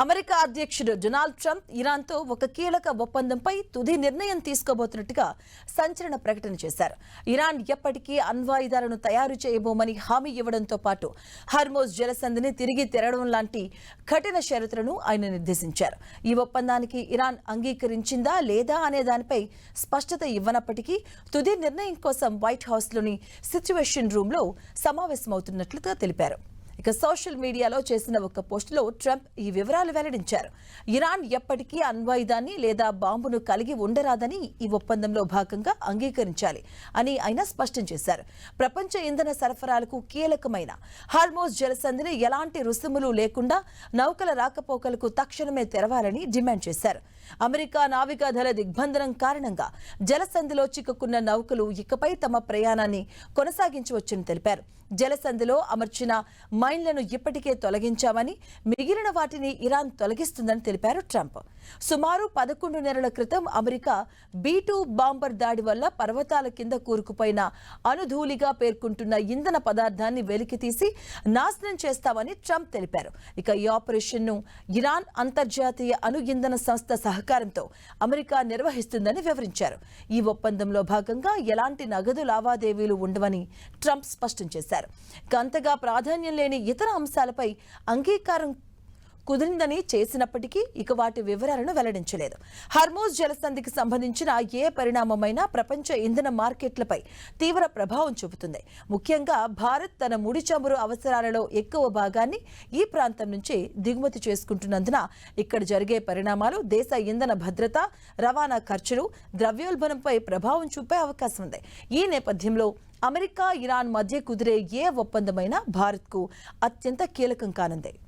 America అధ్యక్షుడు Donald Trump ఇరాన్తో ఒక కీలక ఒప్పందంపై తుది నిర్ణయం తీసుకోబోతున్నట్టుగా సంచలన ప్రకటన చేశారు. ఇరాన్ ఎప్పటికీ అణ్వాయుధాలను తయారు చేయబోమని హామీ ఇవ్వడంతో పాటు హర్మోజ్ జలసంధిని తిరిగి తెరవడం లాంటి కఠిన షరతులను ఆయన నిర్దేశించారు. ఈ ఒప్పందానికి ఇరాన్ అంగీకరించిందా లేదా అనే దానిపై స్పష్టత ఇవ్వనప్పటికీ తుది నిర్ణయం కోసం వైట్ హౌస్లోని సిచ్యువేషన్ రూమ్లో సమావేశమవుతున్నట్లుగా తెలిపారు. ఇక సోషల్ మీడియాలో చేసిన ఒక పోస్టులో ట్రంప్ ఈ వివరాలు వెల్లడించారు. ఇరాన్ ఎప్పటికీ అణ్వాయుధాన్ని లేదా బాంబును కలిగి ఉండరాదని ఈ ఒప్పందంలో భాగంగా అంగీకరించాలి అని ఆయన స్పష్టం చేశారు. ప్రపంచ ఇంధన సరఫరాలకు కీలకమైన హార్మోజ్ జలసంధిని ఎలాంటి రుసుములు లేకుండా నౌకల రాకపోకలకు తక్షణమే తెరవాలని డిమాండ్ చేశారు. అమెరికా నావికాదళ దిగ్బంధనం కారణంగా జలసంధిలో చిక్కుకున్న నౌకలు ఇకపై తమ ప్రయాణాన్ని కొనసాగించవచ్చని తెలిపారు. జలసంధిలో అమర్చిన మైన్లను ఇప్పటికే తొలగించామని, మిగిలిన వాటిని ఇరాన్ తొలగిస్తుందని తెలిపారు ట్రంప్. సుమారు 11 నెలల క్రితం అమెరికా B-2 బాంబర్ దాడి వల్ల పర్వతాల కింద కూరుకుపోయిన అనుధూళిగా పేర్కొంటున్న ఇంధన పదార్థాన్ని వెలికితీసి నాశనం చేస్తామని ట్రంప్ తెలిపారు. ఇక ఈ ఆపరేషన్ను ఇరాన్ అంతర్జాతీయ అణు ఇంధన సంస్థ సహకారంతో అమెరికా నిర్వహిస్తుందని వివరించారు. ఈ ఒప్పందంలో భాగంగా ఎలాంటి నగదు లావాదేవీలు ఉండవని ట్రంప్ స్పష్టం చేశారు. అంతగా ప్రాధాన్యం లేని ఇతర అంశాలపై అంగీకారం కుదిరిందని చేసినప్పటికీ ఇక వాటి వివరాలను వెల్లడించలేదు. హర్మోజ్ జలసంధికి సంబంధించిన ఏ పరిణామమైనా ప్రపంచ ఇంధన మార్కెట్లపై తీవ్ర ప్రభావం చూపుతుంది. ముఖ్యంగా భారత్ తన ముడి చమురు అవసరాలలో ఎక్కువ భాగాన్ని ఈ ప్రాంతం నుంచి దిగుమతి చేసుకుంటున్నందున ఇక్కడ జరిగే పరిణామాలు దేశ ఇంధన భద్రత, రవాణా ఖర్చులు, ద్రవ్యోల్బణంపై ప్రభావం చూపే అవకాశం ఉంది. ఈ నేపథ్యంలో అమెరికా, ఇరాన్ మధ్య కుదిరే ఏ ఒప్పందమైనా భారత్కు అత్యంత కీలకం కానుంది.